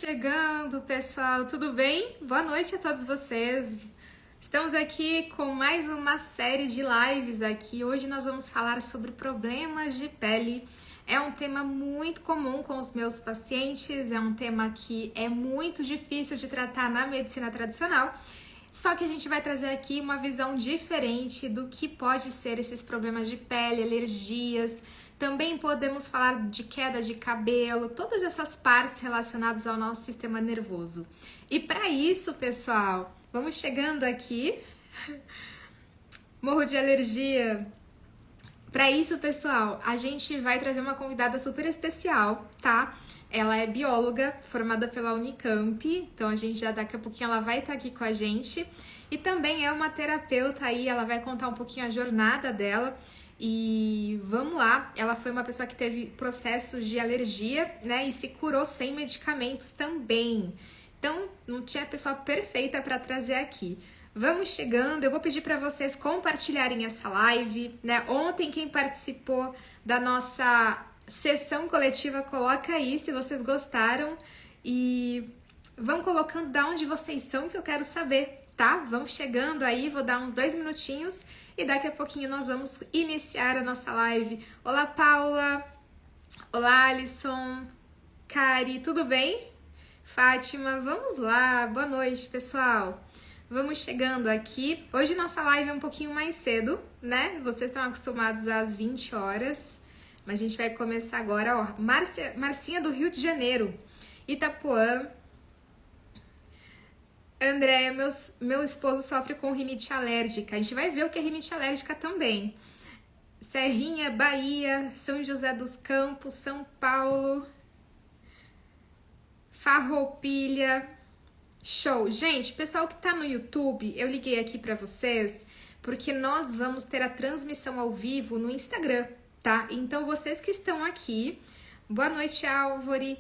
Chegando, pessoal, tudo bem? Boa noite a todos vocês. Estamos aqui com mais uma série de lives aqui. Hoje nós vamos falar sobre problemas de pele. É um tema muito comum com os meus pacientes, é um tema que é muito difícil de tratar na medicina tradicional. Só que a gente vai trazer aqui uma visão diferente do que pode ser esses problemas de pele, alergias. Também podemos falar de queda de cabelo, todas essas partes relacionadas ao nosso sistema nervoso. E para isso, pessoal, vamos chegando aqui. Morro de alergia. Para isso, pessoal, a gente vai trazer uma convidada super especial, tá? Ela é bióloga, formada pela Unicamp, então a gente já daqui a pouquinho ela vai estar aqui com a gente. E também é uma terapeuta aí, ela vai contar um pouquinho a jornada dela. E vamos lá, ela foi uma pessoa que teve processos de alergia, né? E se curou sem medicamentos também. Então, não tinha pessoa perfeita para trazer aqui. Vamos chegando, eu vou pedir para vocês compartilharem essa live, né? Ontem quem participou da nossa sessão coletiva, coloca aí se vocês gostaram e vão colocando de onde vocês são que eu quero saber, tá? Vão chegando aí, vou dar uns 2 minutinhos e daqui a pouquinho nós vamos iniciar a nossa live. Olá, Paula! Olá, Alisson! Kari, tudo bem? Fátima, vamos lá! Boa noite, pessoal! Vamos chegando aqui. Hoje nossa live é um pouquinho mais cedo, né? Vocês estão acostumados às 20 horas, mas a gente vai começar agora, ó. Marcinha do Rio de Janeiro, Itapuã. Andréia, meu esposo sofre com rinite alérgica. A gente vai ver o que é rinite alérgica também. Serrinha, Bahia, São José dos Campos, São Paulo, Farroupilha. Show! Gente, pessoal que tá no YouTube, eu liguei aqui pra vocês porque nós vamos ter a transmissão ao vivo no Instagram, tá? Então, vocês que estão aqui, boa noite, Álvaro.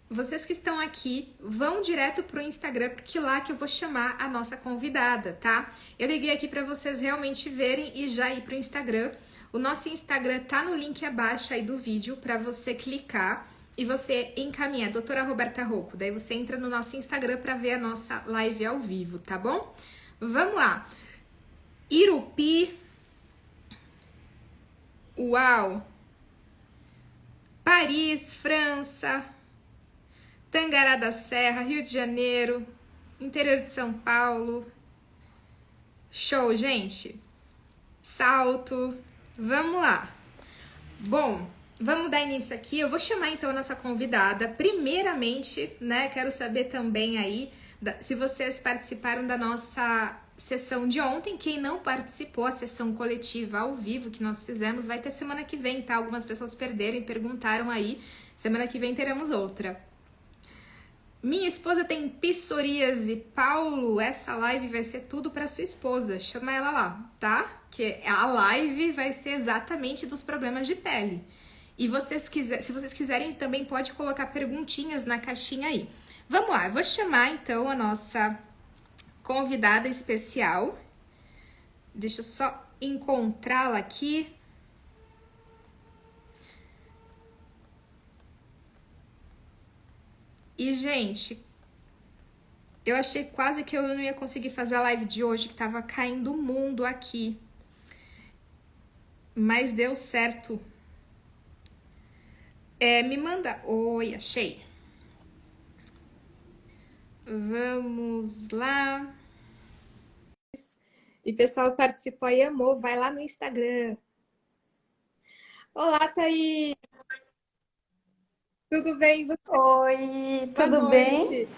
Vocês que estão aqui, vão direto pro Instagram, porque lá que eu vou chamar a nossa convidada, tá? Eu liguei aqui pra vocês realmente verem e já ir pro Instagram. O nosso Instagram tá no link abaixo aí do vídeo pra você clicar e você encaminha, doutora Roberta Rocco. Daí você entra no nosso Instagram pra ver a nossa live ao vivo, tá bom? Vamos lá. Irupi. Uau! Paris, França. Tangará da Serra, Rio de Janeiro, interior de São Paulo. Show, gente! Salto. Vamos lá. Bom, vamos dar início aqui. Eu vou chamar então a nossa convidada. Primeiramente, né, quero saber também aí se vocês participaram da nossa sessão de ontem. Quem não participou, a sessão coletiva ao vivo que nós fizemos, vai ter semana que vem, tá? Algumas pessoas perderam e perguntaram aí. Semana que vem teremos outra. Minha esposa tem psoríase. Paulo, essa live vai ser tudo para sua esposa. Chama ela lá, tá? Que a live vai ser exatamente dos problemas de pele. E se vocês quiserem, também pode colocar perguntinhas na caixinha aí. Vamos lá, eu vou chamar então a nossa convidada especial. Deixa eu só encontrá-la aqui. E, gente, eu achei quase que eu não ia conseguir fazer a live de hoje, que tava caindo o mundo aqui. Mas deu certo. Me manda... Oi, achei. Vamos lá. E pessoal participou aí, amou. Vai lá no Instagram. Olá, Thaís. Tudo bem, e você? Oi, Boa tudo bem? noite.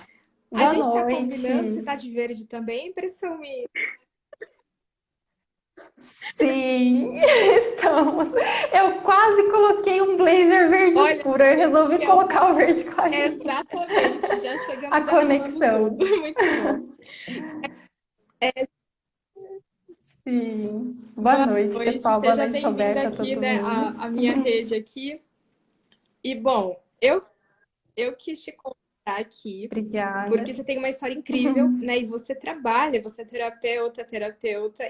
A Boa gente tá combinando, você noite. tá de verde também? Impressão minha. Sim, estamos. Eu quase coloquei um blazer verde Olha, escuro, eu esse resolvi que é o colocar o verde clarinho. exatamente, já A chegamos já arrumando conexão. tudo. Muito bom. Sim. Boa Boa noite, noite, pessoal. Boa seja noite, bem-vinda Roberta, aqui, todo né, mundo. a minha rede aqui. E bom, eu quis te convidar aqui Obrigada. porque você tem uma história incrível, né? E você trabalha, você é terapeuta,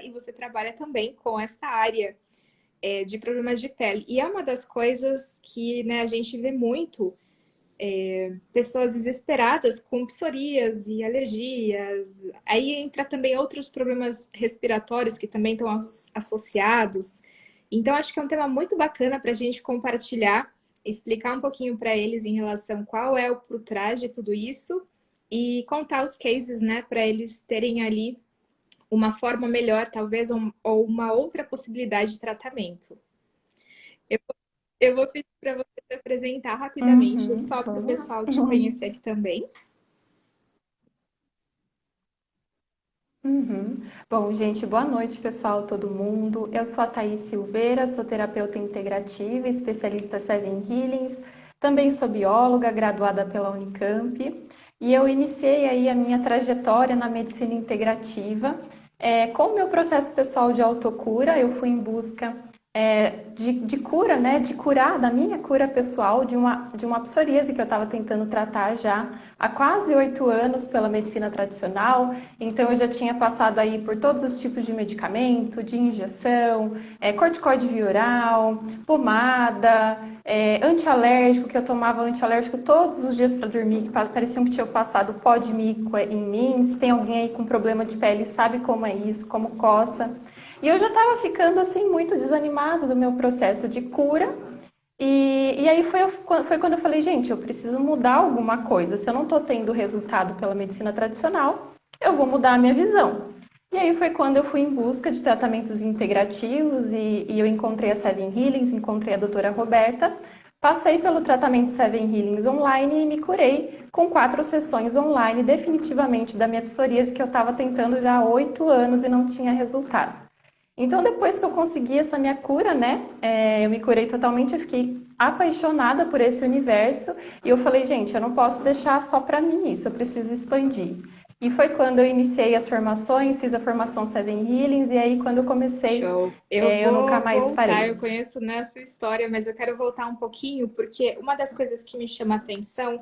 e você trabalha também com essa área de problemas de pele. E é uma das coisas que, né, a gente vê muito pessoas desesperadas com psorias e alergias. Aí entra também outros problemas respiratórios que também estão associados. Então, acho que é um tema muito bacana para a gente compartilhar, explicar um pouquinho para eles em relação qual é o por trás de tudo isso e contar os cases, né, para eles terem ali uma forma melhor, talvez, ou uma outra possibilidade de tratamento. Eu, eu vou pedir para você se apresentar rapidamente, Uhum, só para o vamos lá. pessoal te conhecer aqui também. Uhum. Bom, gente, boa noite, pessoal, todo mundo. Eu sou a Thaís Silveira, sou terapeuta integrativa, especialista Seven Healings. Também sou bióloga, graduada pela Unicamp. E eu iniciei aí a minha trajetória na medicina integrativa. Com o meu processo pessoal de autocura, eu fui em busca de cura, né? De curar, da minha cura pessoal, de uma psoríase que eu estava tentando tratar já há quase 8 anos pela medicina tradicional. Então, eu já tinha passado aí por todos os tipos de medicamento, de injeção, corticoide via oral, pomada, antialérgico, que eu tomava antialérgico todos os dias para dormir, que parecia que tinha passado pó de mico em mim. Se tem alguém aí com problema de pele, sabe como é isso, como coça. E eu já estava ficando assim muito desanimada do meu processo de cura. E aí foi quando eu falei, gente, eu preciso mudar alguma coisa. Se eu não estou tendo resultado pela medicina tradicional, eu vou mudar a minha visão. E aí foi quando eu fui em busca de tratamentos integrativos e eu encontrei a Seven Healings, encontrei a doutora Roberta, passei pelo tratamento Seven Healings online e me curei com 4 sessões online definitivamente da minha psoríase que eu estava tentando já há 8 anos e não tinha resultado. Então, depois que eu consegui essa minha cura, né? Eu me curei totalmente, eu fiquei apaixonada por esse universo e eu falei, gente, eu não posso deixar só para mim isso, eu preciso expandir. E foi quando eu iniciei as formações, fiz a formação Seven Healings e aí quando eu comecei, Show. Eu eu nunca vou mais voltar, eu parei. conheço, né, a sua história, mas eu quero voltar um pouquinho, porque uma das coisas que me chama a atenção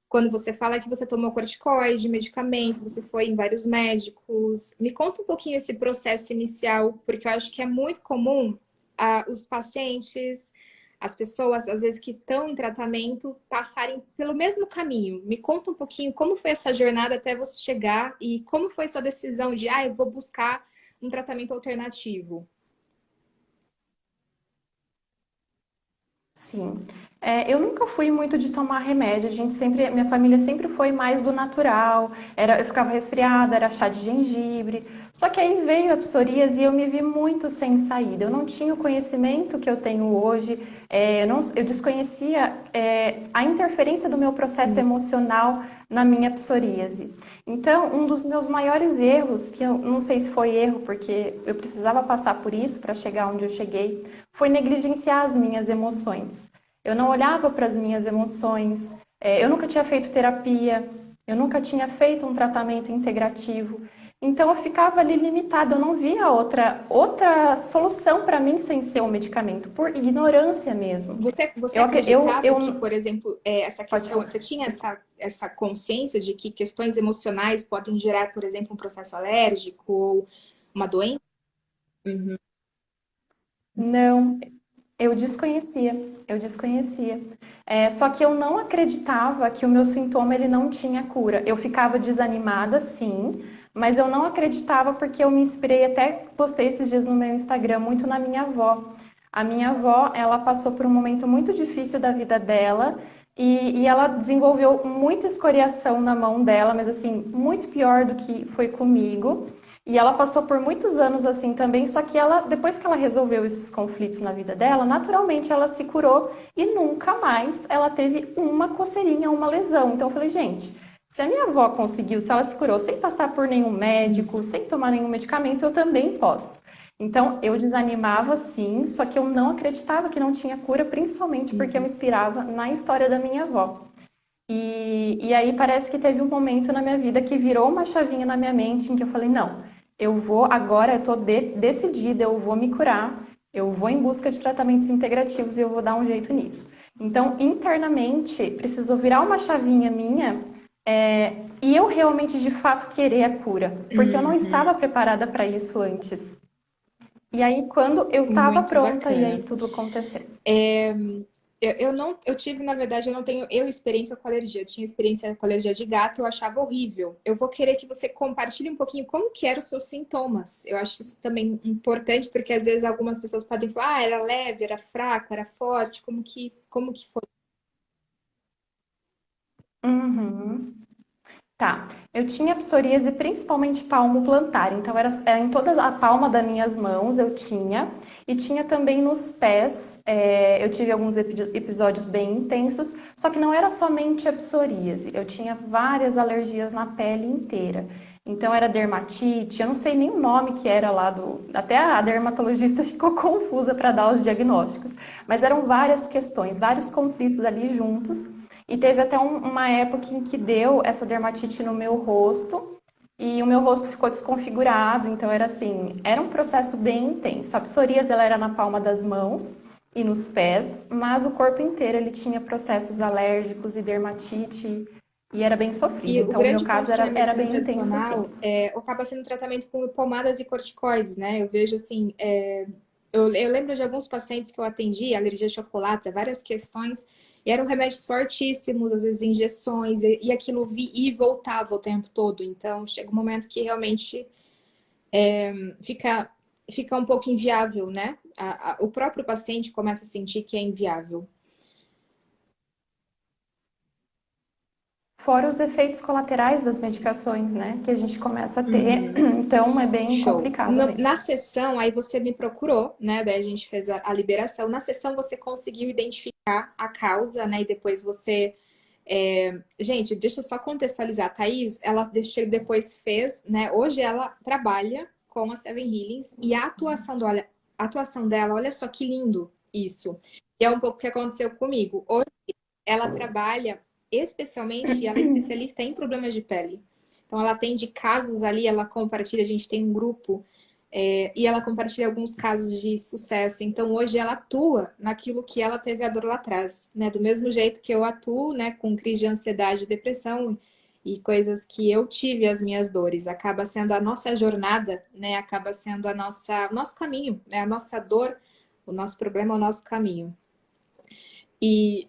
quando você fala que você tomou corticoide, medicamento, você foi em vários médicos. Me conta um pouquinho esse processo inicial, porque eu acho que é muito comum os pacientes, as pessoas, às vezes, que estão em tratamento, passarem pelo mesmo caminho. Me conta um pouquinho como foi essa jornada até você chegar e como foi sua decisão de, eu vou buscar um tratamento alternativo. Sim. Eu nunca fui muito de tomar remédio. Minha família sempre foi mais do natural. Eu ficava resfriada, era chá de gengibre. Só que aí veio a psoríase e eu me vi muito sem saída. Eu não tinha o conhecimento que eu tenho hoje. Eu desconhecia, a interferência do meu processo emocional na minha psoríase. Então, um dos meus maiores erros, que eu não sei se foi erro, porque eu precisava passar por isso para chegar onde eu cheguei, foi negligenciar as minhas emoções. Eu não olhava para as minhas emoções, eu nunca tinha feito terapia, eu nunca tinha feito um tratamento integrativo. Então eu ficava ali limitada, eu não via outra solução para mim sem ser o medicamento, por ignorância mesmo. Você acreditava que, Eu por exemplo, essa pode questão, falar. você tinha essa consciência de que questões emocionais podem gerar, por exemplo, um processo alérgico ou uma doença? Uhum. Não, eu desconhecia. Só que eu não acreditava que o meu sintoma ele não tinha cura. Eu ficava desanimada, sim, mas eu não acreditava porque eu me inspirei, até postei esses dias no meu Instagram, muito na minha avó. A minha avó, ela passou por um momento muito difícil da vida dela e ela desenvolveu muita escoriação na mão dela, mas assim, muito pior do que foi comigo. E ela passou por muitos anos assim também, só que ela, depois que ela resolveu esses conflitos na vida dela, naturalmente ela se curou e nunca mais ela teve uma coceirinha, uma lesão. Então eu falei, gente, se a minha avó conseguiu, se ela se curou sem passar por nenhum médico, sem tomar nenhum medicamento, eu também posso. Então eu desanimava sim, só que eu não acreditava que não tinha cura, principalmente porque eu me inspirava na história da minha avó. E aí parece que teve um momento na minha vida que virou uma chavinha na minha mente em que eu falei, não, eu vou agora, eu tô decidida, eu vou me curar, eu vou em busca de tratamentos integrativos e eu vou dar um jeito nisso. Então, internamente, precisou virar uma chavinha minha, e eu realmente, de fato, querer a cura, porque eu não Uhum. estava preparada para isso antes. E aí, quando eu estava Muito pronta, e aí bacana. tudo aconteceu. Eu não, eu tive, na verdade, eu não tenho experiência com alergia. Eu tinha experiência com alergia de gato, eu achava horrível. Eu vou querer que você compartilhe um pouquinho como que eram os seus sintomas. Eu acho isso também importante, porque às vezes algumas pessoas podem falar, ah, era leve, era fraco, era forte, como que foi? Uhum. Tá, eu tinha psoríase principalmente palmo plantar, então era em toda a palma das minhas mãos eu tinha, e tinha também nos pés, eu tive alguns episódios bem intensos, só que não era somente a psoríase, eu tinha várias alergias na pele inteira. Então era dermatite, eu não sei nem o nome que era lá até a dermatologista ficou confusa para dar os diagnósticos, mas eram várias questões, vários conflitos ali juntos. E teve até uma época em que deu essa dermatite no meu rosto e o meu rosto ficou desconfigurado, então era assim, era um processo bem intenso. A psoríase ela era na palma das mãos e nos pés, mas o corpo inteiro ele tinha processos alérgicos e dermatite e era bem sofrido. E o Então o meu grande caso ponto de na era medicina bem intenso assim. tradicional acaba sendo tratamento com pomadas e corticoides, né? Eu vejo assim, eu lembro de alguns pacientes que eu atendi, alergia a chocolate, várias questões, e eram remédios fortíssimos, às vezes injeções, e aquilo e voltava o tempo todo. Então, chega um momento que realmente fica, fica um pouco inviável, né? O próprio paciente começa a sentir que é inviável. Fora os efeitos colaterais das medicações, né, que a gente começa a ter, Uhum. então é bem Show. complicado Na mesmo. sessão, aí você me procurou, né? Daí a gente fez a liberação. Na sessão, você conseguiu identificar a causa, né? E depois você. Gente, deixa eu só contextualizar. A Thaís, ela depois fez, né? Hoje ela trabalha com a Seven Healings e a atuação dela, olha só que lindo isso. E é um pouco o que aconteceu comigo. Hoje ela trabalha especialmente, ela é especialista em problemas de pele. Então, ela atende casos ali, ela compartilha, a gente tem um grupo, e ela compartilha alguns casos de sucesso. Então, hoje ela atua naquilo que ela teve a dor lá atrás, né? Do mesmo jeito que eu atuo, né, com crise de ansiedade, depressão e coisas que eu tive as minhas dores. Acaba sendo a nossa jornada, né? Acaba sendo o nosso caminho, né? A nossa dor, o nosso problema, o nosso caminho. E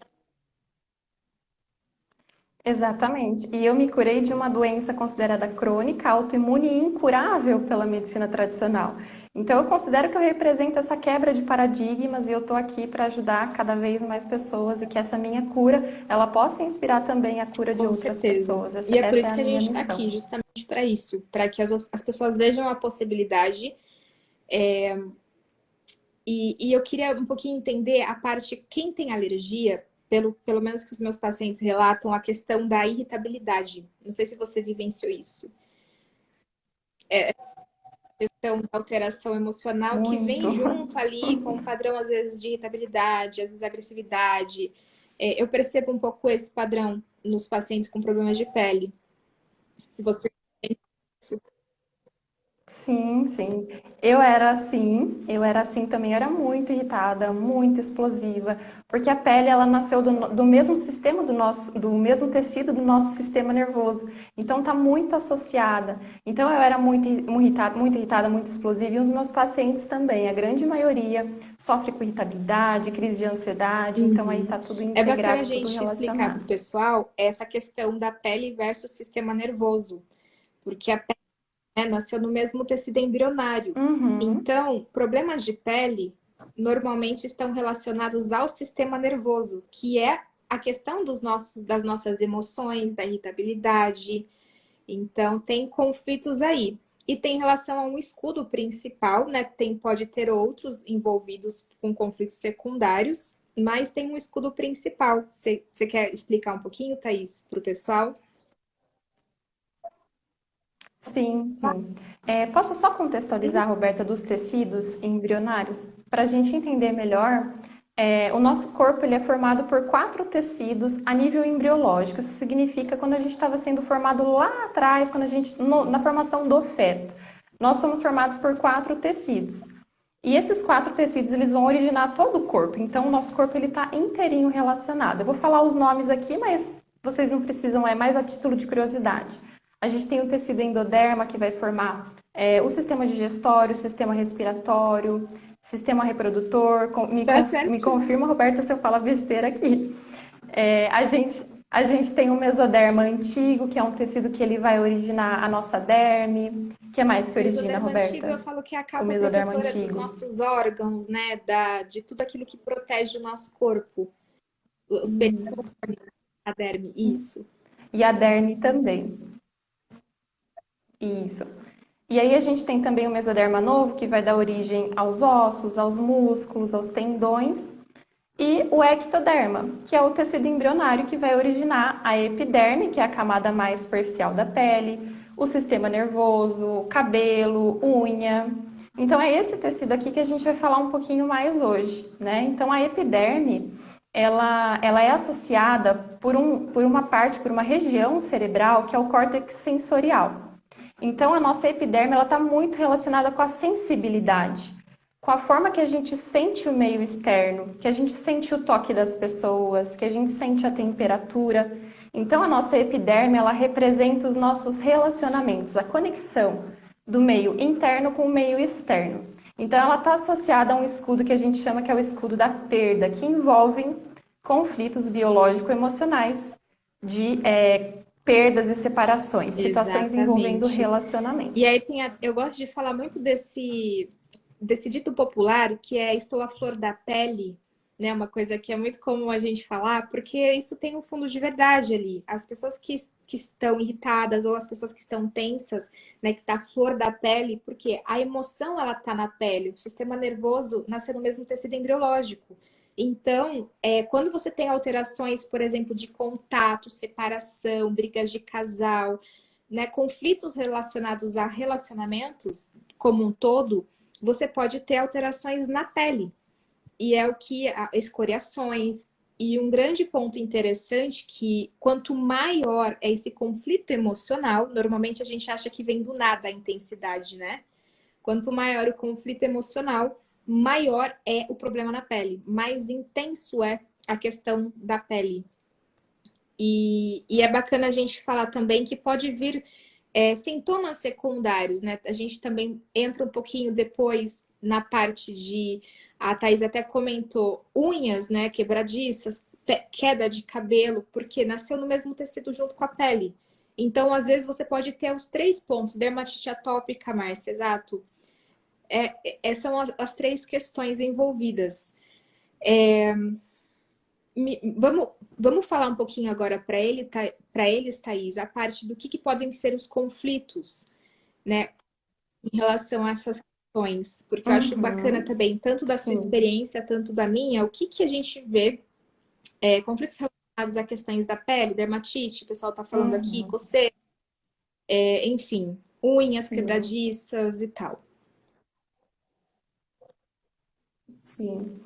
Exatamente. E eu me curei de uma doença considerada crônica, autoimune e incurável pela medicina tradicional. Então, eu considero que eu represento essa quebra de paradigmas e eu estou aqui para ajudar cada vez mais pessoas e que essa minha cura, ela possa inspirar também a cura de com outras certeza. pessoas. E é por Essa é isso a que a minha gente está aqui, missão. justamente para isso, para que as pessoas vejam a possibilidade. E eu queria um pouquinho entender a parte, quem tem alergia, pelo menos que os meus pacientes relatam, a questão da irritabilidade. Não sei se você vivenciou isso. Então, da alteração emocional que Muito. vem junto ali com um padrão, às vezes, de irritabilidade, às vezes agressividade. Eu percebo um pouco esse padrão nos pacientes com problemas de pele. Se você tem isso. Sim, sim. Eu era assim também, eu era muito irritada, muito explosiva, porque a pele ela nasceu do mesmo sistema do mesmo tecido do nosso sistema nervoso. Então tá muito associada. Então eu era muito irritada, muito explosiva e os meus pacientes também, a grande maioria sofre com irritabilidade, crise de ansiedade, então aí Uhum. tá tudo É bacana a integrado, tudo gente explicar para o relacionado. pessoal essa questão da pele versus sistema nervoso, porque a pele, né, nasceu no mesmo tecido embrionário. Uhum. Então, problemas de pele normalmente estão relacionados ao sistema nervoso, que é a questão das nossas emoções, da irritabilidade. Então, tem conflitos aí. E tem relação a um escudo principal, né? Pode ter outros envolvidos com conflitos secundários, mas tem um escudo principal. Você quer explicar um pouquinho, Thaís, para o pessoal? Sim, sim. Posso só contextualizar, Roberta, dos tecidos embrionários? Para a gente entender melhor, o nosso corpo ele é formado por 4 tecidos a nível embriológico. Isso significa quando a gente estava sendo formado lá atrás, quando na formação do feto. Nós somos formados por 4 tecidos. E esses 4 tecidos, eles vão originar todo o corpo. Então, o nosso corpo ele está inteirinho relacionado. Eu vou falar os nomes aqui, mas vocês não precisam, é mais a título de curiosidade. A gente tem o tecido endoderma, que vai formar o sistema digestório, o sistema respiratório, sistema reprodutor. Tá Me certinho. confirma, Roberta, se eu falo besteira aqui. A gente tem o mesoderma antigo, que é um tecido que ele vai originar a nossa derme. O que mais que origina, Mesoderma antigo, eu Roberta? falo que é a O capa mesoderma protetora dos antigo. nossos órgãos, né? De tudo aquilo que protege o nosso corpo. Os períodos, a derme, isso. E a derme também. Isso. E aí a gente tem também o mesoderma novo, que vai dar origem aos ossos, aos músculos, aos tendões. E o ectoderma, que é o tecido embrionário que vai originar a epiderme, que é a camada mais superficial da pele, o sistema nervoso, cabelo, unha. Então é esse tecido aqui que a gente vai falar um pouquinho mais hoje, né? Então a epiderme, ela é associada por uma região cerebral que é o córtex sensorial. Então a nossa epiderme, ela está muito relacionada com a sensibilidade, com a forma que a gente sente o meio externo, que a gente sente o toque das pessoas, que a gente sente a temperatura. Então, a nossa epiderme, ela representa os nossos relacionamentos, a conexão do meio interno com o meio externo. Então, ela está associada a um escudo que a gente chama que é o escudo da perda, que envolve conflitos biológico-emocionais de perdas e separações, situações envolvendo Exatamente. E aí relacionamentos. eu gosto de falar muito desse dito popular que é estou à flor da pele, né? Uma coisa que é muito comum a gente falar, porque isso tem um fundo de verdade ali. As pessoas que estão irritadas ou as pessoas que estão tensas, né? Que tá à flor da pele, porque a emoção ela tá na pele, o sistema nervoso nasce no mesmo tecido embriológico. Então, quando você tem alterações, por exemplo, de contato, separação, brigas de casal, né, conflitos relacionados a relacionamentos como um todo, você pode ter alterações na pele. E é o que escoriações. E um grande ponto interessante que quanto maior é esse conflito emocional, normalmente a gente acha que vem do nada a intensidade, né? Quanto maior o conflito emocional, maior é o problema na pele, mais intenso é a questão da pele. E é bacana a gente falar também que pode vir sintomas secundários, né? A gente também entra um pouquinho depois na parte de. A Thaís até comentou unhas, né? Quebradiças, queda de cabelo, porque nasceu no mesmo tecido junto com a pele. Então, às vezes, você pode ter os três pontos: dermatite atópica, Márcia, exato. São as três questões envolvidas. Vamos falar um pouquinho agora para eles, Thaís, a parte do que podem ser os conflitos, né, em relação a essas questões, porque eu acho bacana Uhum, também, tanto da sua sim. experiência, tanto da minha, o que a gente vê, conflitos relacionados a questões da pele, dermatite, o pessoal está falando aqui, Uhum, coceira, enfim, unhas sim, quebradiças e tal. sim.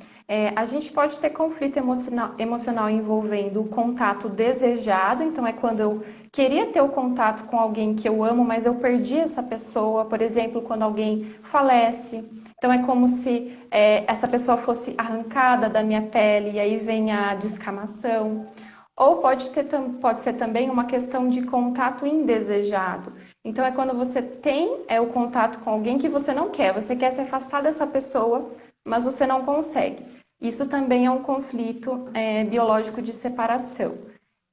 A gente pode ter conflito emocional envolvendo o contato desejado, então é quando eu queria ter o contato com alguém que eu amo, mas eu perdi essa pessoa, por exemplo, quando alguém falece. Então é como se essa pessoa fosse arrancada da minha pele e aí vem a descamação. Ou pode ser também uma questão de contato indesejado. Então, é quando você tem o contato com alguém que você quer se afastar dessa pessoa, mas você não consegue. Isso também é um conflito biológico de separação.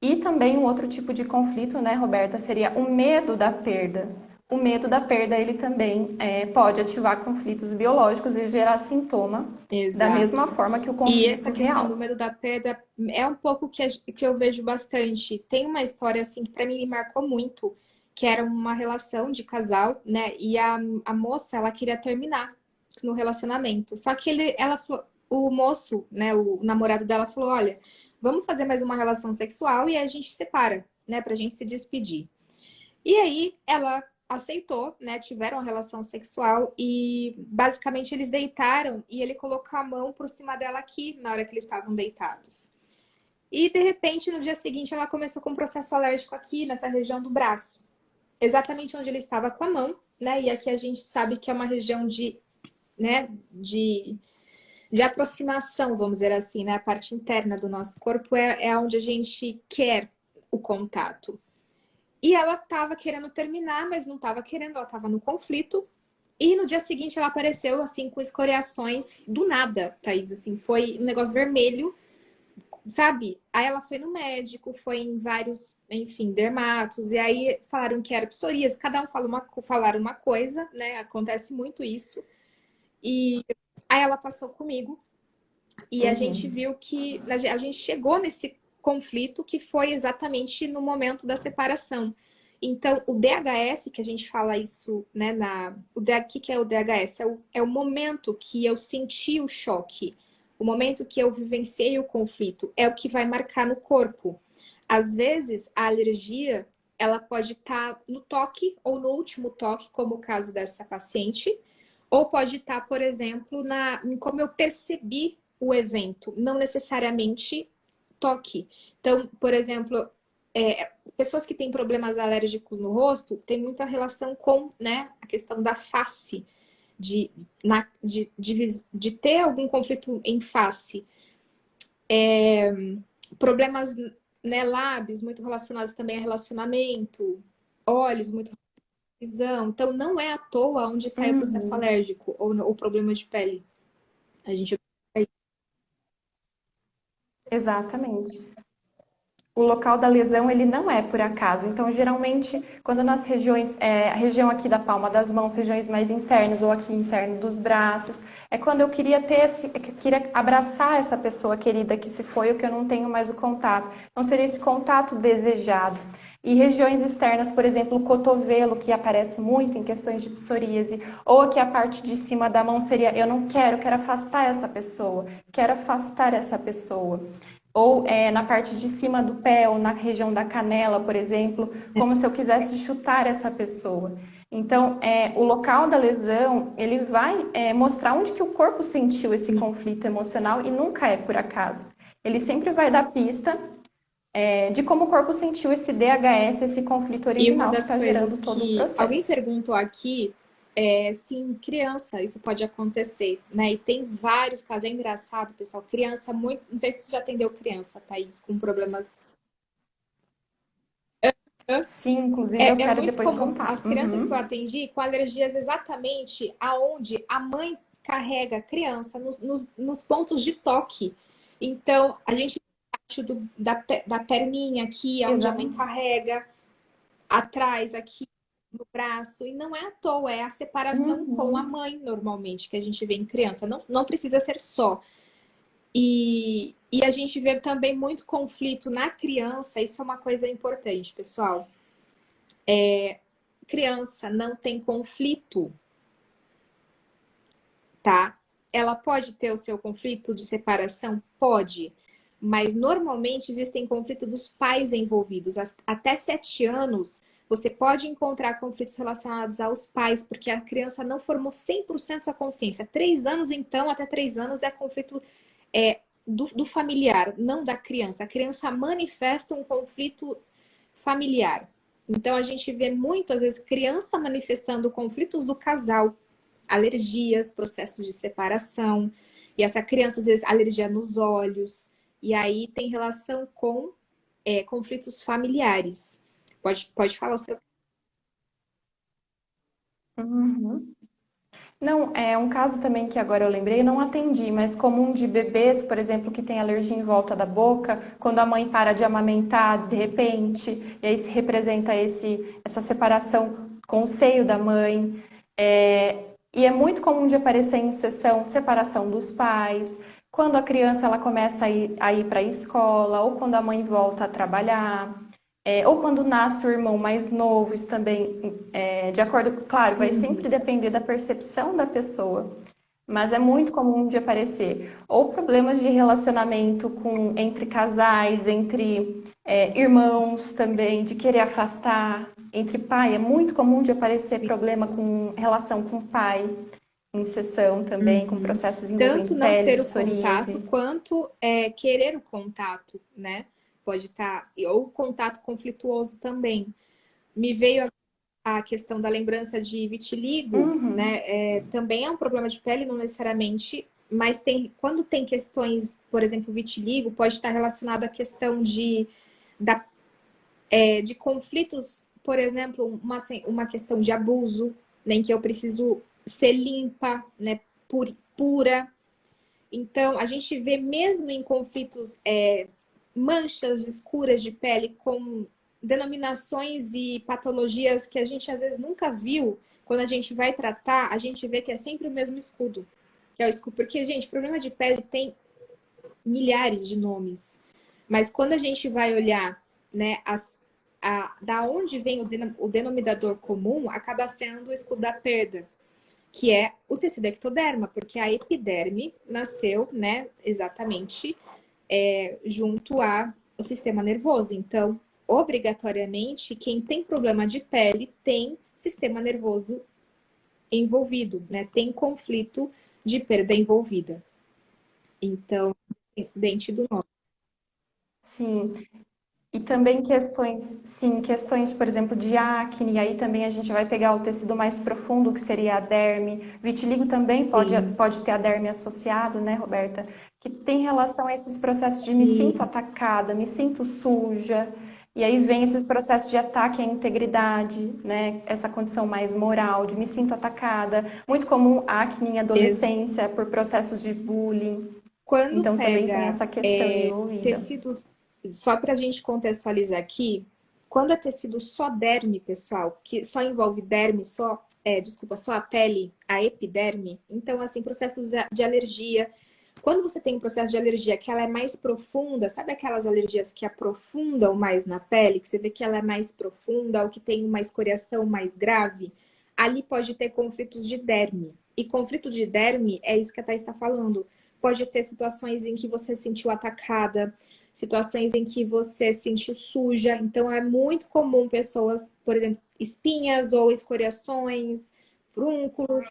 E também um outro tipo de conflito, né, Roberta, seria o medo da perda. O medo da perda, ele também pode ativar conflitos biológicos e gerar sintoma da mesma Exato. forma que o E essa conflito questão do real. medo da perda é um pouco que eu vejo bastante. Tem uma história assim que para mim me marcou muito, que era uma relação de casal, né? E a moça, ela queria terminar no relacionamento. Só que o moço, né, o namorado dela falou: "Olha, vamos fazer mais uma relação sexual e aí a gente separa, né, pra gente se despedir". E aí ela aceitou, né? Tiveram uma relação sexual e basicamente eles deitaram e ele colocou a mão por cima dela aqui na hora que eles estavam deitados. E de repente no dia seguinte ela começou com um processo alérgico aqui nessa região do braço, exatamente onde ele estava com a mão, né? E aqui a gente sabe que é uma região né, de aproximação, vamos dizer assim, né? A parte interna do nosso corpo é onde a gente quer o contato. E ela estava querendo terminar, mas não estava querendo, ela estava no conflito. E no dia seguinte ela apareceu, assim, com escoriações do nada, Thaís, assim, foi um negócio vermelho, sabe? Aí ela foi no médico, foi em vários, enfim, dermatos, e aí falaram que era psoríase, cada um falaram uma coisa, né? Acontece muito isso. E aí ela passou comigo e a gente Uhum. viu que a gente chegou nesse conflito que foi exatamente no momento da separação. Então, o DHS, que a gente fala isso, né, que é o DHS? É o momento que eu senti o choque, o momento que eu vivenciei o conflito, é o que vai marcar no corpo. Às vezes, a alergia, ela pode estar no toque ou no último toque, como o caso dessa paciente, ou pode estar, por exemplo, em como eu percebi o evento, não necessariamente toque. Então, por exemplo, pessoas que têm problemas alérgicos no rosto têm muita relação com, né, a questão da face, de ter algum conflito em face. Problemas, né, lábios muito relacionados também a relacionamento, olhos muito visão. Então, não é à toa onde sai o processo Uhum. alérgico ou o problema de pele. A gente Exatamente. O local da lesão, ele não é por acaso. Então, geralmente, quando nas regiões, a região aqui da palma das mãos, regiões mais internas ou aqui interno dos braços, é quando eu queria que eu queria abraçar essa pessoa querida que se foi ou que eu não tenho mais o contato. Então, seria esse contato desejado. E regiões externas, por exemplo, o cotovelo, que aparece muito em questões de psoríase, ou aqui a parte de cima da mão seria eu não quero, quero afastar essa pessoa, quero afastar essa pessoa. Ou na parte de cima do pé, ou na região da canela, por exemplo, como se eu quisesse chutar essa pessoa. Então, o local da lesão, ele vai mostrar onde que o corpo sentiu esse conflito emocional e nunca é por acaso. Ele sempre vai dar pista de como o corpo sentiu esse DHS, esse conflito E uma original que das está gerando coisas todo o que alguém processo. perguntou aqui é se em criança isso pode acontecer, né? E tem vários casos, é engraçado, pessoal. Criança muito. Não sei se você já atendeu criança, Thaís, com problemas. Sim, inclusive eu É quero muito depois comum contar. as crianças que eu Uhum. atendi com alergias exatamente aonde a mãe carrega a criança, nos pontos de toque. Então, a gente abaixo da perninha aqui, onde a mãe Exato. carrega, atrás aqui no braço, e não é à toa, é a separação com a Uhum. mãe, normalmente, que a gente vê em criança. Não, não precisa ser só. E a gente vê também muito conflito na criança, isso é uma coisa importante, pessoal. Criança não tem conflito, tá? Ela pode ter o seu conflito de separação? Pode. Mas normalmente existem conflitos dos pais envolvidos. Até 7 anos, você pode encontrar conflitos relacionados aos pais, porque a criança não formou 100% sua consciência. 3 anos, então, até 3 anos é conflito do familiar, não da criança. A criança manifesta um conflito familiar. Então, a gente vê muitas vezes criança manifestando conflitos do casal, alergias, processos de separação. E essa criança, às vezes, alergia nos olhos. E aí tem relação com conflitos familiares. Pode falar o seu. Uhum. Não, é um caso também que agora eu lembrei, não atendi, mas comum de bebês, por exemplo, que tem alergia em volta da boca, quando a mãe para de amamentar de repente, e aí se representa essa separação com o seio da mãe. E é muito comum de aparecer em sessão separação dos pais, quando a criança ela começa a ir para a escola, ou quando a mãe volta a trabalhar. Ou quando nasce o irmão mais novo, isso também, de acordo, claro, vai sempre Uhum. depender da percepção da pessoa, mas é muito comum de aparecer. Ou problemas de relacionamento entre casais, entre irmãos também, de querer afastar, entre pai, é muito comum de aparecer problema com relação com o pai, em sessão também, com Uhum. processos envolvendo Tanto não pele, ter o contato, psoríase. quanto querer o contato, né? Pode estar. Ou contato conflituoso também. Me veio a questão da lembrança de vitiligo, Uhum, né? Também é um problema de pele, não necessariamente, mas quando tem questões, por exemplo, vitiligo, pode estar relacionado à questão da, de conflitos, por exemplo, uma questão de abuso, né, em que eu preciso ser limpa, né, pura. Então, a gente vê mesmo em conflitos manchas escuras de pele com denominações e patologias que a gente às vezes nunca viu. Quando a gente vai tratar, a gente vê que é sempre o mesmo escudo. Que é o escudo. Porque, gente, problema de pele tem milhares de nomes. Mas quando a gente vai olhar, né, da onde vem o denominador comum, acaba sendo o escudo da perda, que é o tecido ectoderma, porque a epiderme nasceu, né, exatamente junto ao sistema nervoso. Então, obrigatoriamente, quem tem problema de pele tem sistema nervoso envolvido, né? Tem conflito de perda envolvida. Então, dente do nome. Sim. E também questões, sim, questões, por exemplo, de acne, e aí também a gente vai pegar o tecido mais profundo, que seria a derme. Vitiligo também pode ter a derme associado, né, Roberta? Que tem relação a esses processos de me sinto Sim, atacada, me sinto suja, e aí vem esses processos de ataque à integridade, né? Essa condição mais moral, de me sinto atacada. Muito comum acne em adolescência, por processos de bullying. quando Então também tem pega essa questão envolvida. tecidos, só para a gente contextualizar aqui, quando é tecido só derme, pessoal, que só envolve derme, desculpa, só a pele, a epiderme, então, assim, processos de alergia. Quando você tem um processo de alergia que ela é mais profunda, sabe aquelas alergias que aprofundam mais na pele, que você vê que ela é mais profunda, ou que tem uma escoriação mais grave? Ali pode ter conflitos de derme. E conflito de derme é isso que a Thais está falando. Pode ter situações em que você se sentiu atacada, situações em que você se sentiu suja. Então, é muito comum pessoas, por exemplo, espinhas ou escoriações, frúnculos,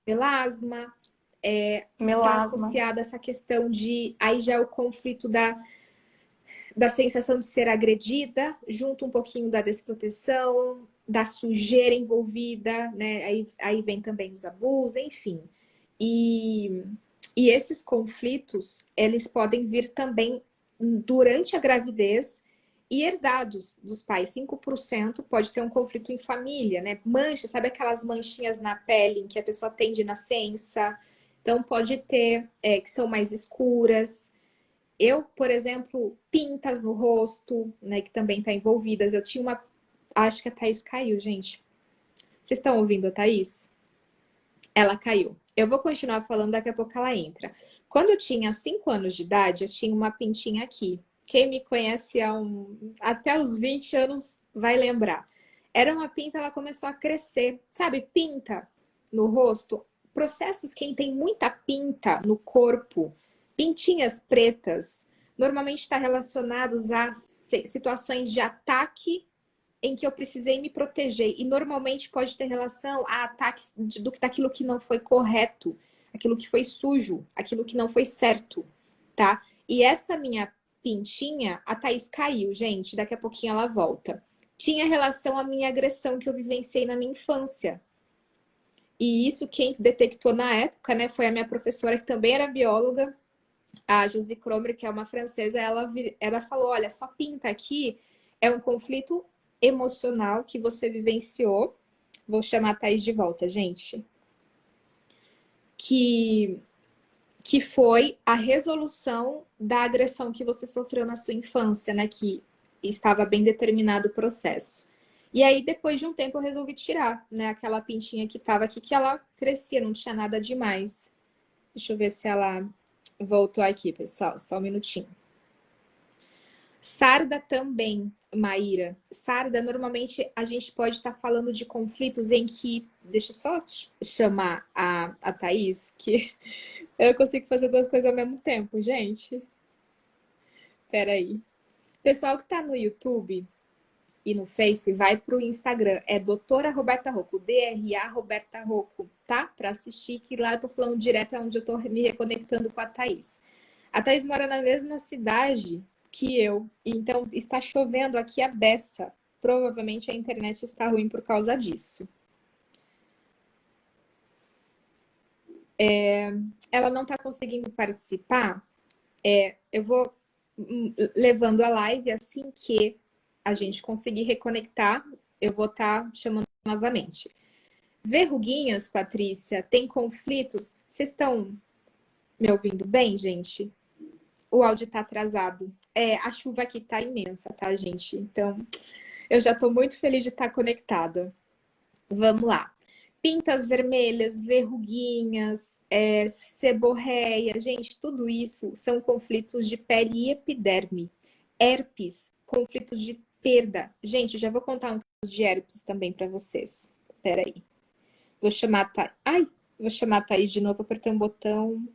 melasma, tá Melasma. associada a essa questão de... Aí já é o conflito da sensação de ser agredida, junto um pouquinho da desproteção, da sujeira envolvida, né? Aí vem também os abusos, enfim. E, e esses conflitos, eles podem vir também durante a gravidez e herdados dos pais. 5% pode ter um conflito em família, né? Mancha, sabe aquelas manchinhas na pele em que a pessoa tem de nascença? Então, pode ter que são mais escuras. Eu, por exemplo, pintas no rosto, né, que também tá envolvidas. Eu tinha uma... Acho que a Thaís caiu, gente. Vocês estão ouvindo a Thaís? Ela caiu. Eu vou continuar falando, daqui a pouco ela entra. Quando eu tinha 5 anos de idade, eu tinha uma pintinha aqui. Quem me conhece até os 20 anos vai lembrar. Era uma pinta, ela começou a crescer. Sabe, pinta no rosto. Processos, quem tem muita pinta no corpo, pintinhas pretas, normalmente está relacionados a situações de ataque em que eu precisei me proteger. E normalmente pode ter relação a ataques daquilo que não foi correto, aquilo que foi sujo, aquilo que não foi certo, tá? E essa minha pintinha, a Thaís caiu, gente, daqui a pouquinho ela volta. Tinha relação à minha agressão que eu vivenciei na minha infância. E isso quem detectou na época, né, foi a minha professora, que também era bióloga, a Josie Cromer, que é uma francesa. Ela falou, olha, só pinta aqui é um conflito emocional que você vivenciou. Vou chamar a Thaís de volta, gente. Que foi a resolução da agressão que você sofreu na sua infância, né? Que estava bem determinado o processo. E aí, depois de um tempo, eu resolvi tirar, né? Aquela pintinha que estava aqui, que ela crescia, não tinha nada demais. Deixa eu ver se ela voltou aqui, pessoal. Só um minutinho. Sarda também, Maíra. Sarda, normalmente a gente pode estar falando de conflitos em que... Deixa eu só chamar a Thaís, que eu consigo fazer duas coisas ao mesmo tempo, gente. Peraí. Pessoal que tá no YouTube e no Face, vai pro Instagram. É doutora Roberta Rocco, DRA Roberta Rocco, tá? Pra assistir, que lá eu tô falando direto, é onde eu tô me reconectando com a Thaís. A Thaís mora na mesma cidade que eu, então está chovendo aqui a beça. Provavelmente a internet está ruim por causa disso. Ela não está conseguindo participar. Eu vou levando a live, assim que a gente conseguir reconectar, eu vou estar chamando novamente. Verruguinhas, Patrícia, tem conflitos? Vocês estão me ouvindo bem, gente? O áudio tá atrasado. A chuva aqui tá imensa, tá, gente? Então, eu já tô muito feliz de estar conectada. Vamos lá. Pintas vermelhas, verruguinhas, seborreia, gente, tudo isso são conflitos de pele e epiderme. Herpes, conflitos de perda. Gente, já vou contar um caso de herpes também para vocês. Peraí. Vou chamar a Thaís. Ai, vou chamar a Thaís de novo, apertei um botão.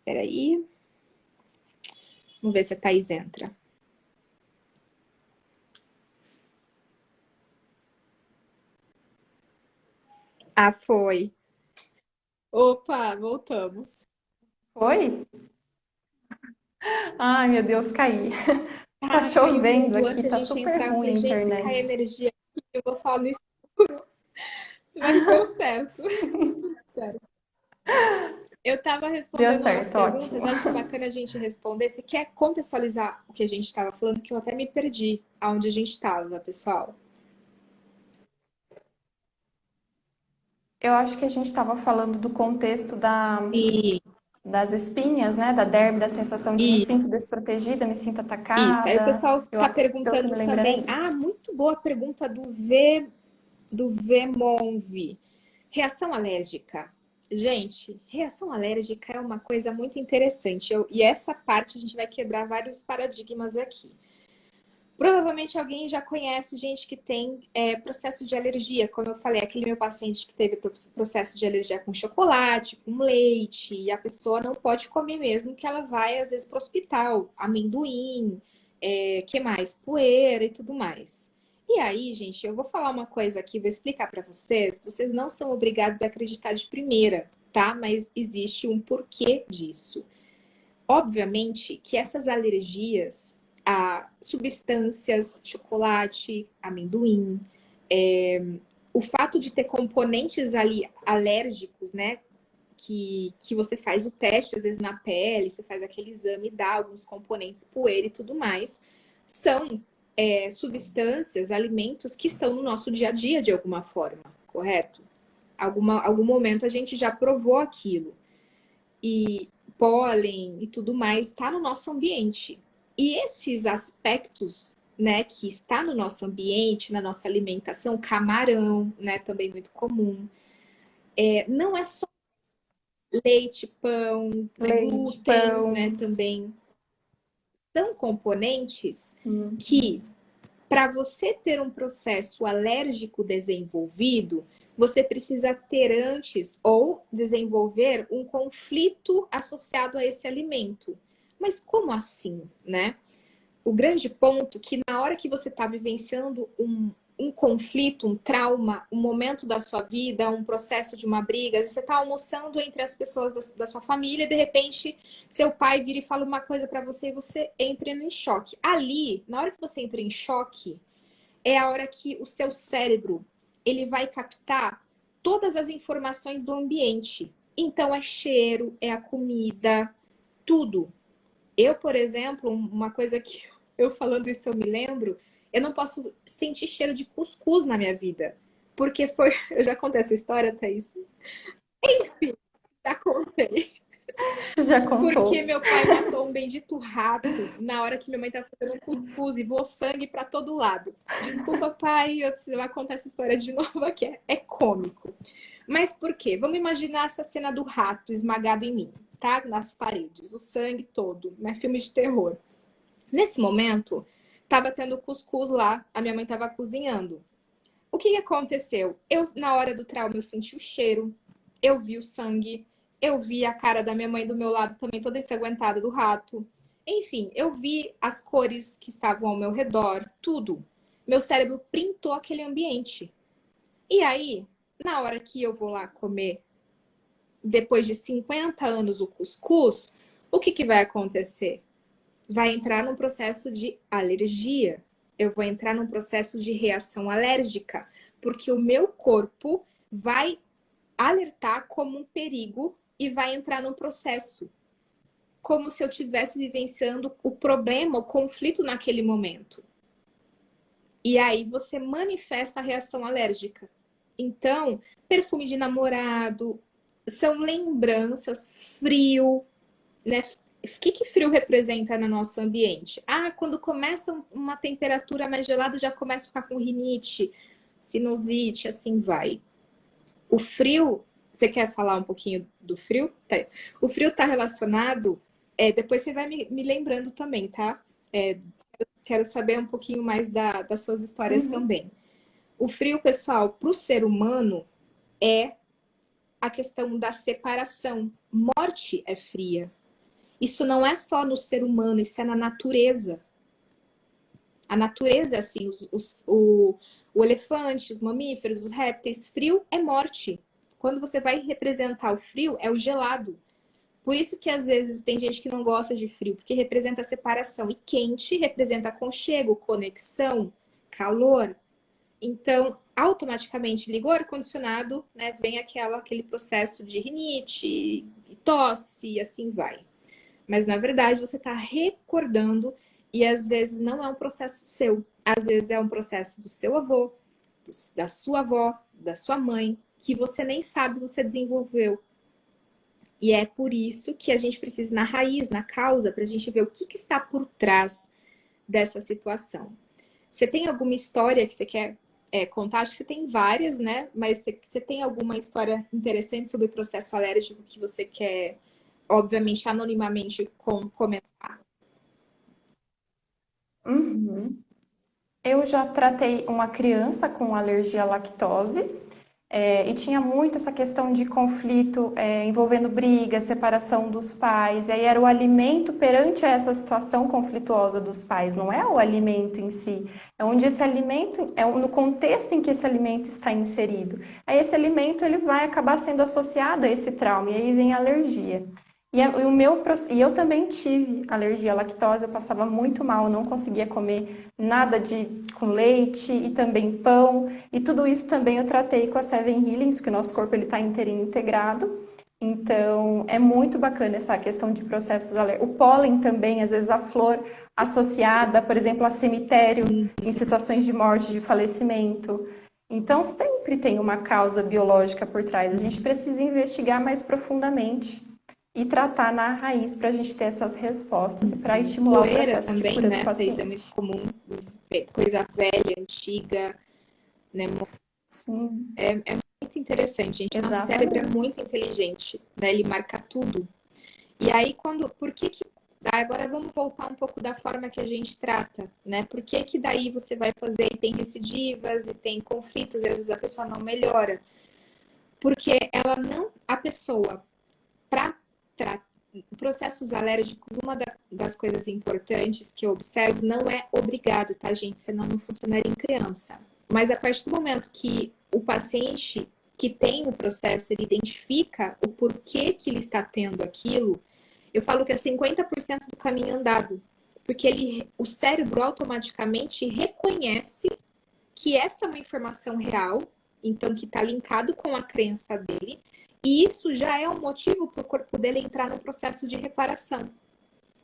Peraí. Vamos ver se a Thaís entra. Ah, foi. Opa, voltamos. Oi? Ai, meu Deus, caí. Tá Ah, caiu o chovendo mundo aqui, antes da tá gente super entrar. Eu ruim a falei, gente, se cair internet. energia aqui, eu vou falar no escuro. Mas deu certo. Sério. Eu estava Deu respondendo umas certo, perguntas, ótimo. acho bacana a gente responder. Se quer contextualizar o que a gente estava falando, que eu até me perdi aonde a gente estava, pessoal. Eu acho que a gente estava falando do contexto E das espinhas, né? Da derme, da sensação de me sinto isso, desprotegida, me sinto isso. Aí o atacada. pessoal está Pelo que eu me perguntando lembro, era também. Ah, isso. muito boa a pergunta do VMONV. Reação alérgica. Gente, reação alérgica é uma coisa muito interessante. E essa parte a gente vai quebrar vários paradigmas aqui. Provavelmente alguém já conhece gente que tem processo de alergia, como eu falei, aquele meu paciente que teve processo de alergia com chocolate, com leite, e a pessoa não pode comer mesmo, que ela vai às vezes para o hospital, amendoim, que mais? Poeira e tudo mais. E aí, gente, eu vou falar uma coisa aqui, vou explicar para vocês. Vocês não são obrigados a acreditar de primeira, tá? Mas existe um porquê disso. Obviamente que essas alergias a substâncias, chocolate, amendoim, o fato de ter componentes ali alérgicos, né? Que você faz o teste, às vezes na pele, você faz aquele exame, dá alguns componentes, poeira e tudo mais, são substâncias, alimentos que estão no nosso dia a dia de alguma forma, correto? Algum momento a gente já provou aquilo. E pólen e tudo mais está no nosso ambiente. E esses aspectos, né, que está no nosso ambiente, na nossa alimentação, camarão, né, também muito comum, não é só leite, pão, né, Leite, glúten, né, pão. também são componentes Hum. que para você ter um processo alérgico desenvolvido, você precisa ter antes ou desenvolver um conflito associado a esse alimento. Mas como assim, né? O grande ponto é que na hora que você está vivenciando um conflito, um trauma, um momento da sua vida, um processo de uma briga, você está almoçando entre as pessoas da sua família e de repente seu pai vira e fala uma coisa para você e você entra em choque. Ali, na hora que você entra em choque, é a hora que o seu cérebro ele vai captar todas as informações do ambiente. Então é cheiro, é a comida, tudo. Eu, por exemplo, uma coisa que eu falando isso eu me lembro, eu não posso sentir cheiro de cuscuz na minha vida. Porque foi. Eu já contei essa história, Thaís? Enfim, já contei. Já Porque contou. meu pai matou um bendito rato na hora que minha mãe tava fazendo cuscuz e voou sangue pra todo lado. Desculpa, pai, eu preciso contar essa história de novo aqui. É cômico. Mas por quê? Vamos imaginar essa cena do rato esmagado em mim, tá? Nas paredes, o sangue todo, né? Filme de terror. Nesse momento, tava tendo cuscuz lá, a minha mãe tava cozinhando. O que aconteceu? Eu, na hora do trauma, eu senti o cheiro, eu vi o sangue, eu vi a cara da minha mãe do meu lado também toda ensanguentada do rato. Enfim, eu vi as cores que estavam ao meu redor, tudo. Meu cérebro printou aquele ambiente. E aí, na hora que eu vou lá comer, depois de 50 anos, o cuscuz, o que vai acontecer? Vai entrar num processo de alergia. Eu vou entrar num processo de reação alérgica, porque o meu corpo vai alertar como um perigo e vai entrar num processo, como se eu estivesse vivenciando o problema, o conflito naquele momento. E aí você manifesta a reação alérgica. Então, perfume de namorado, são lembranças, frio, né? O que frio representa no nosso ambiente? Ah, quando começa uma temperatura mais gelada, já começa a ficar com rinite, sinusite, assim vai. O frio, você quer falar um pouquinho do frio? Tá. O frio está relacionado, depois você vai me lembrando também, tá? Quero saber um pouquinho mais das suas histórias também. O frio, pessoal, para o ser humano é a questão da separação. Morte é fria. Isso não é só no ser humano, isso é na natureza. A natureza é assim, o elefante, os mamíferos, os répteis, frio é morte. Quando você vai representar o frio, é o gelado. Por isso que às vezes tem gente que não gosta de frio, porque representa separação. E quente representa aconchego, conexão, calor. Então, automaticamente ligou o ar-condicionado, né? Vem aquele processo de rinite, tosse e assim vai. Mas na verdade você está recordando e às vezes não é um processo seu. Às vezes é um processo do seu avô, da sua avó, da sua mãe, que você nem sabe você desenvolveu. E é por isso que a gente precisa ir na raiz, na causa, para a gente ver o que está por trás dessa situação. Você tem alguma história que você quer contar? Acho que você tem várias, né? Mas você tem alguma história interessante sobre o processo alérgico que você quer, obviamente, anonimamente comentar? Uhum. Eu já tratei uma criança com alergia à lactose. E tinha muito essa questão de conflito envolvendo briga, separação dos pais. E aí era o alimento perante essa situação conflituosa dos pais, não é o alimento em si. É onde esse alimento, no contexto em que esse alimento está inserido. Aí esse alimento ele vai acabar sendo associado a esse trauma, e aí vem a alergia. E eu também tive alergia à lactose, eu passava muito mal, eu não conseguia comer nada com leite e também pão. E tudo isso também eu tratei com a Seven Healings, porque o nosso corpo está inteirinho integrado. Então, é muito bacana essa questão de processos alérgicos. O pólen também, às vezes a flor associada, por exemplo, a cemitério, em situações de morte, de falecimento. Então, sempre tem uma causa biológica por trás. A gente precisa investigar mais profundamente e tratar na raiz para a gente ter essas respostas e para estimular o processo também, de cura né, do paciente. É muito comum, coisa velha, antiga, né? Sim. É muito interessante, gente. Nosso cérebro é muito inteligente, né? Ele marca tudo. E aí, por que agora vamos voltar um pouco da forma que a gente trata, né? Por que daí você vai fazer e tem recidivas e tem conflitos, e às vezes a pessoa não melhora? Porque a pessoa, para tratar processos alérgicos, uma das coisas importantes que eu observo, não é obrigado, tá, gente? Senão não funcionaria em criança. Mas a partir do momento que o paciente que tem o processo, ele identifica o porquê que ele está tendo aquilo, eu falo que é 50% do caminho andado. Porque o cérebro automaticamente reconhece que essa é uma informação real, então que está linkado com a crença dele, e isso já é um motivo para o corpo dele entrar no processo de reparação.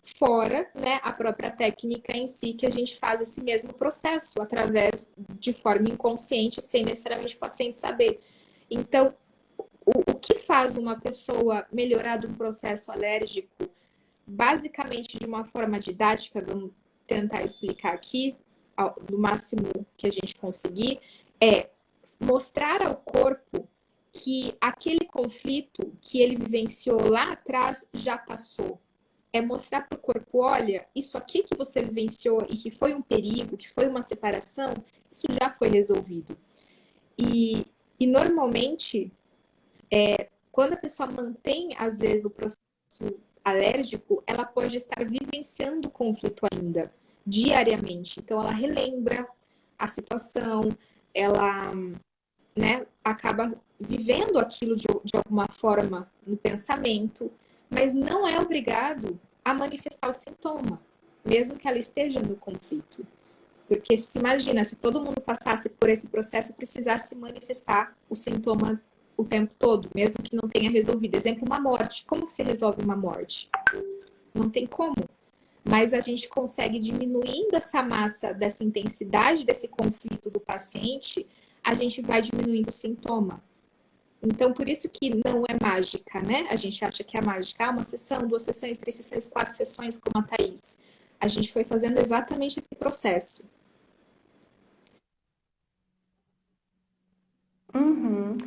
Fora, né, a própria técnica em si, que a gente faz esse mesmo processo, através de forma inconsciente, sem necessariamente o paciente saber. Então, o que faz uma pessoa melhorar do processo alérgico, basicamente de uma forma didática, vamos tentar explicar aqui, do máximo que a gente conseguir, é mostrar ao corpo que aquele conflito que ele vivenciou lá atrás já passou. É mostrar para o corpo, olha, isso aqui que você vivenciou e que foi um perigo, que foi uma separação, isso já foi resolvido. E normalmente, quando a pessoa mantém, às vezes, o processo alérgico, ela pode estar vivenciando o conflito ainda, diariamente. Então, ela relembra a situação, ela, né, acaba vivendo aquilo de alguma forma no pensamento, mas não é obrigado a manifestar o sintoma, mesmo que ela esteja no conflito. Porque se imagina, se todo mundo passasse por esse processo, precisasse manifestar o sintoma o tempo todo, mesmo que não tenha resolvido. Exemplo, uma morte. Como que você resolve uma morte? Não tem como. Mas a gente consegue diminuindo essa massa, dessa intensidade desse conflito do paciente, a gente vai diminuindo o sintoma. Então, por isso que não é mágica, né? A gente acha que é mágica. Uma sessão, 2 sessões, 3 sessões, 4 sessões, como a Thaís. A gente foi fazendo exatamente esse processo. Uhum.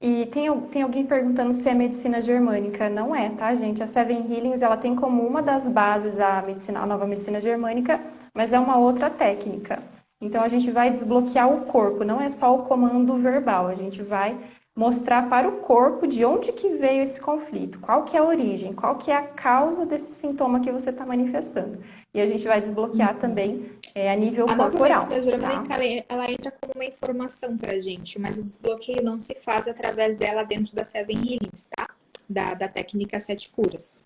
E tem alguém perguntando se é medicina germânica. Não é, tá, gente? A Seven Healings, ela tem como uma das bases a nova medicina germânica, mas é uma outra técnica. Então, a gente vai desbloquear o corpo, não é só o comando verbal. A gente vai mostrar para o corpo de onde que veio esse conflito, qual que é a origem, qual que é a causa desse sintoma que você está manifestando. E a gente vai desbloquear também a nível A nova corporal, medicina tá? germânica, ela entra como uma informação pra gente, mas o desbloqueio não se faz através dela dentro da Seven Healings, tá? Da técnica Sete Curas.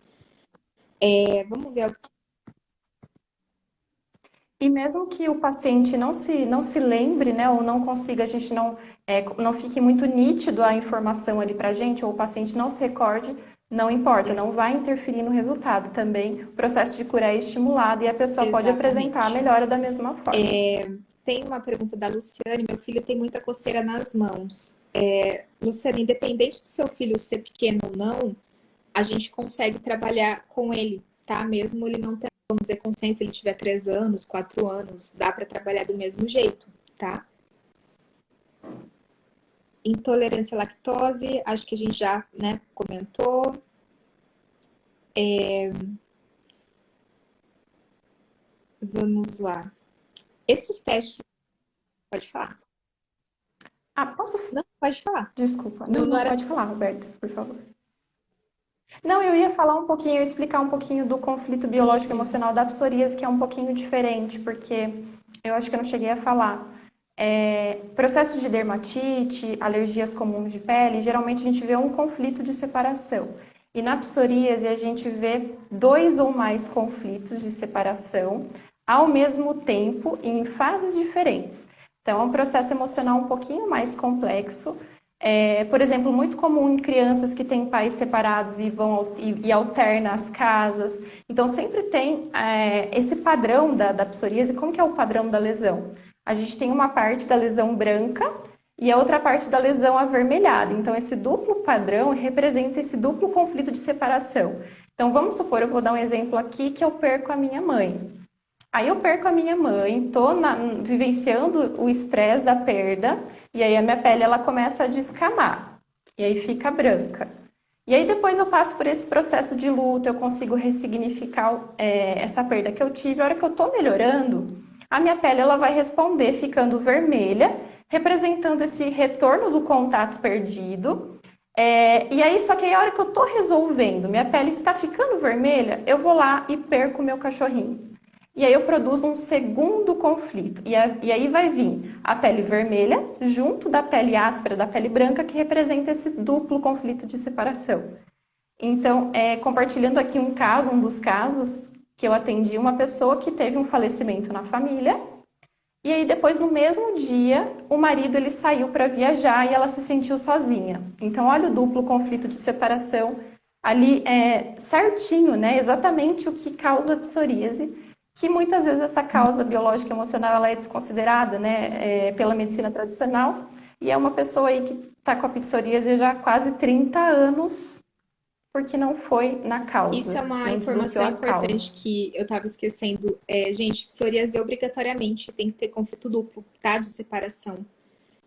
Vamos ver. E mesmo que o paciente não se lembre, né, ou não consiga, a gente não fique muito nítido a informação ali para a gente, ou o paciente não se recorde, não importa, não vai interferir no resultado. Também o processo de cura é estimulado e a pessoa pode apresentar a Exatamente. melhora da mesma forma. Tem uma pergunta da Luciane, meu filho tem muita coceira nas mãos. Luciane, independente do seu filho ser pequeno ou não, a gente consegue trabalhar com ele, tá? Mesmo ele não tendo, vamos dizer, consciência, ele tiver 3 anos, 4 anos, dá para trabalhar do mesmo jeito, tá? Intolerância à lactose, acho que a gente já, né, comentou. Vamos lá. Esses testes, pode falar? Posso? Não, pode falar. Desculpa. Não Não, era... pode falar, Roberta, por favor. Não, eu ia falar um pouquinho, explicar um pouquinho do conflito biológico emocional da psoríase, que é um pouquinho diferente, porque eu acho que eu não cheguei a falar. Processos de dermatite, alergias comuns de pele, geralmente a gente vê um conflito de separação. E na psoríase a gente vê 2 ou mais conflitos de separação ao mesmo tempo em fases diferentes. Então é um processo emocional um pouquinho mais complexo. Por exemplo, muito comum em crianças que têm pais separados e alternam as casas. Então sempre tem esse padrão da psoríase. Como que é o padrão da lesão? A gente tem uma parte da lesão branca e a outra parte da lesão avermelhada. Então, esse duplo padrão representa esse duplo conflito de separação. Então, vamos supor, eu vou dar um exemplo aqui que eu perco a minha mãe. Aí eu perco a minha mãe, estou vivenciando o estresse da perda, e aí a minha pele ela começa a descamar, e aí fica branca. E aí depois eu passo por esse processo de luto, eu consigo ressignificar essa perda que eu tive. A hora que eu estou melhorando, a minha pele ela vai responder ficando vermelha, representando esse retorno do contato perdido. E aí, só que aí a hora que eu tô resolvendo, minha pele tá ficando vermelha, eu vou lá e perco o meu cachorrinho. E aí eu produzo um segundo conflito. E aí vai vir a pele vermelha junto da pele áspera, da pele branca, que representa esse duplo conflito de separação. Então, compartilhando aqui um dos casos que eu atendi uma pessoa que teve um falecimento na família. E aí depois, no mesmo dia, o marido ele saiu para viajar e ela se sentiu sozinha. Então, olha o duplo conflito de separação ali certinho, né? Exatamente o que causa a psoríase, que muitas vezes essa causa biológica e emocional ela é desconsiderada, né, pela medicina tradicional. E é uma pessoa aí que está com a psoríase já há quase 30 anos, porque não foi na causa. Isso é uma não informação desbloqueou a causa. importante que eu estava esquecendo. Gente, psoríase obrigatoriamente tem que ter conflito duplo, tá? De separação.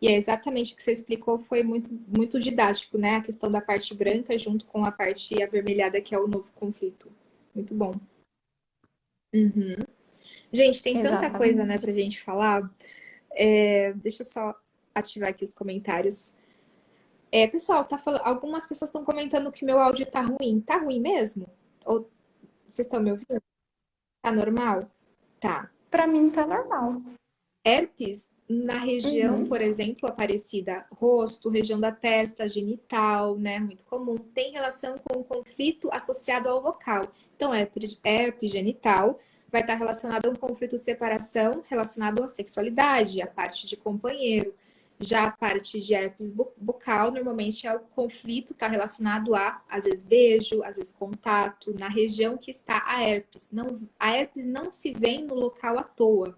E é exatamente o que você explicou, foi muito, muito didático, né? A questão da parte branca junto com a parte avermelhada, que é o novo conflito. Muito bom. Gente, tem tanta coisa, né, Exatamente. pra gente falar. Deixa eu só ativar aqui os comentários. Pessoal, algumas pessoas estão comentando que meu áudio tá ruim. Tá ruim mesmo? Ou vocês estão me ouvindo? Tá normal? Tá. Para mim tá normal. Herpes, na região, por exemplo, Aparecida, rosto, região da testa, genital, né? Muito comum. Tem relação com o conflito associado ao local. Então, herpes genital vai estar relacionado a um conflito de separação relacionado à sexualidade, à parte de companheiro. Já a parte de herpes bucal, normalmente é o conflito está relacionado a, às vezes, beijo, às vezes, contato, na região que está a herpes. A herpes não se vê no local à toa.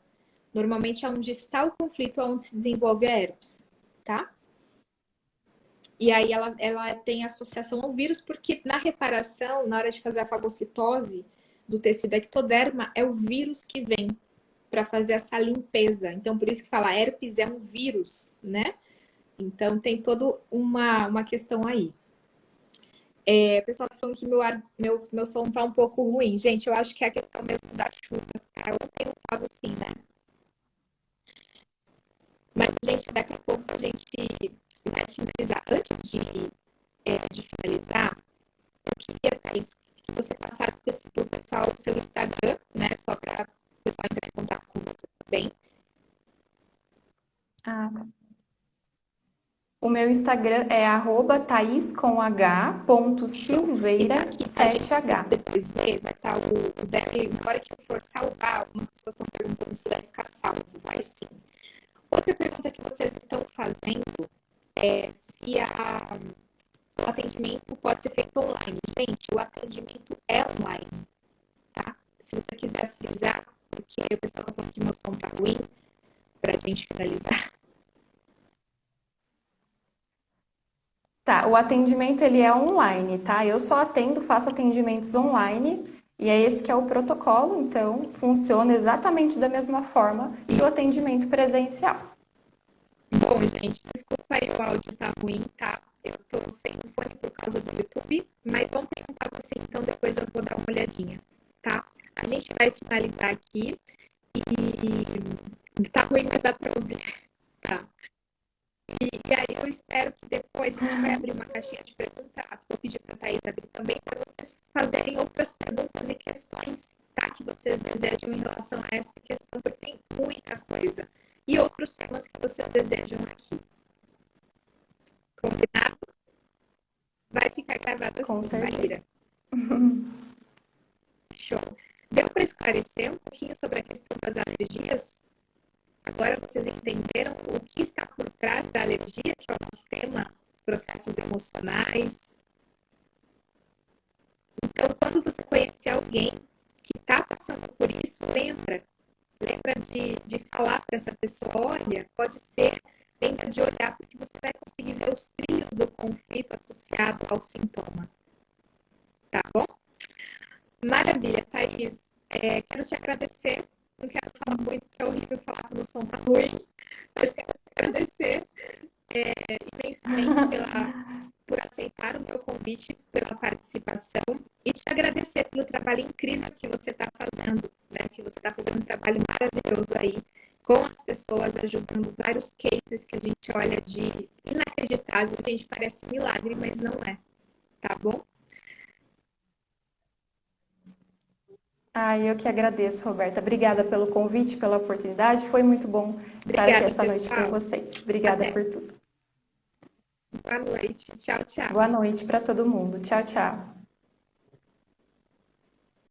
Normalmente é onde está o conflito, onde se desenvolve a herpes. tá? E aí ela tem associação ao vírus, porque na reparação, na hora de fazer a fagocitose do tecido ectoderma, é o vírus que vem para fazer essa limpeza. Então, por isso que fala herpes é um vírus, né? Então, tem toda uma questão aí. O pessoal tá falando que meu som tá um pouco ruim. Gente, eu acho que é a questão mesmo da chuva. Tá? Ontem eu tava assim, né? Mas, gente, daqui a pouco a gente vai finalizar. Antes de finalizar, eu queria, Thaís, que você passasse para o pessoal o seu Instagram, né? Só para o pessoal entrar em contato com você também. Ah, tá. O meu Instagram é @thais.silveira7h. Depois ver, vai estar na hora que eu for salvar, algumas pessoas estão perguntando se vai ficar salvo. Vai sim. Outra pergunta que vocês estão fazendo é se o atendimento pode ser feito online. Gente, o atendimento é online, tá? Se você quiser frisar, porque o pessoal tá falando que meu som tá ruim, pra gente finalizar. Tá, o atendimento ele é online, tá? Eu só faço atendimentos online e é esse que é o protocolo, então funciona exatamente da mesma forma que o atendimento presencial. Bom, gente, desculpa aí o áudio tá ruim, tá? Eu tô sem fone por causa do YouTube, mas ontem não tava assim, então depois eu vou dar uma olhadinha, tá? A gente vai finalizar aqui e tá ruim, mas dá pra ouvir, tá? E aí eu espero que depois a gente vai abrir uma caixinha de perguntas. Vou pedir para a Thaís abrir também para vocês fazerem outras perguntas e questões, tá? Que vocês desejam em relação a essa questão, porque tem muita coisa. E outros temas que vocês desejam aqui. Combinado? Vai ficar gravado assim, Com certeza. Maíra. Show. Deu para esclarecer um pouquinho sobre a questão das alergias? Agora vocês entenderam o que está por trás da alergia, que é o nosso tema, os processos emocionais. Então, quando você conhecer alguém que está passando por isso, lembra de falar para essa pessoa, olha, pode ser, lembra de olhar, porque você vai conseguir ver os trilhos do conflito associado ao sintoma. Tá bom? Maravilha, Thaís. Quero te agradecer. Não quero falar muito, porque é horrível falar que o som tá ruim, mas quero te agradecer imensamente por aceitar o meu convite, pela participação e te agradecer pelo trabalho incrível que você está fazendo, né? Que você está fazendo um trabalho maravilhoso aí com as pessoas, ajudando vários cases que a gente olha de inacreditável, que a gente parece milagre, mas não é. Tá bom? Eu que agradeço, Roberta. Obrigada pelo convite, pela oportunidade. Foi muito bom estar aqui essa noite com vocês. Obrigada por tudo. Boa noite. Tchau, tchau. Boa noite para todo mundo. Tchau, tchau.